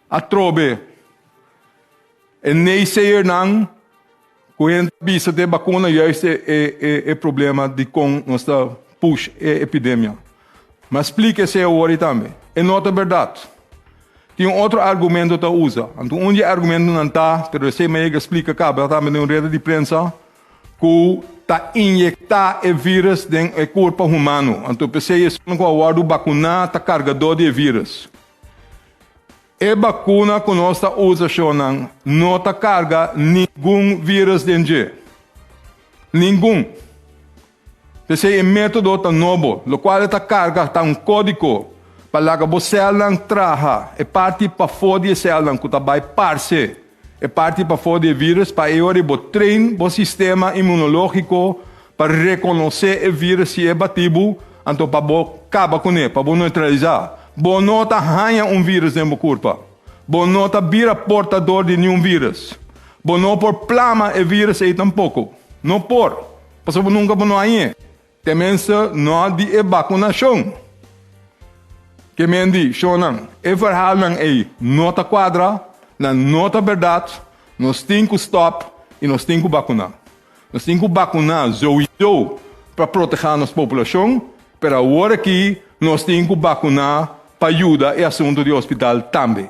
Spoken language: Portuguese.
atrobe. E naysayer nang kuhenta bisa de vacuna juist é problema de com nossa push epidemia. Mas explique-se agora também. É nota verdade. Tem outro argumento que usa. Então, argumento não está, mas você me explica cá, também em rede de imprensa, que está injectar o vírus dentro do corpo humano. Então, você não pode vacinar, está carregador de vírus. A vacuna que nós usamos não carga nenhum vírus dentro. Nenhum. Esse é um método novo, o qual carga um código para que você não traga e parte para fora de célula que vai parse e parte para fora de vírus para eu treinar o sistema imunológico para reconhecer o vírus se é batido, então para acabar com ele, para neutralizar. Bom nota ganha vírus dentro do corpo. Bom nota vira portador de nenhum vírus. Bom não por plama o vírus aí tampouco. Não por. Porque nunca não aí. Temensa não de vacunação. Que me diz, Shonan, verhaal aí, nota quadra, na nota verdade, nós temos que stop e nós temos que vacunar. Nós temos que vacunar para proteger a nossa população, mas agora aqui nós temos que vacunar para ajudar o assunto do hospital também.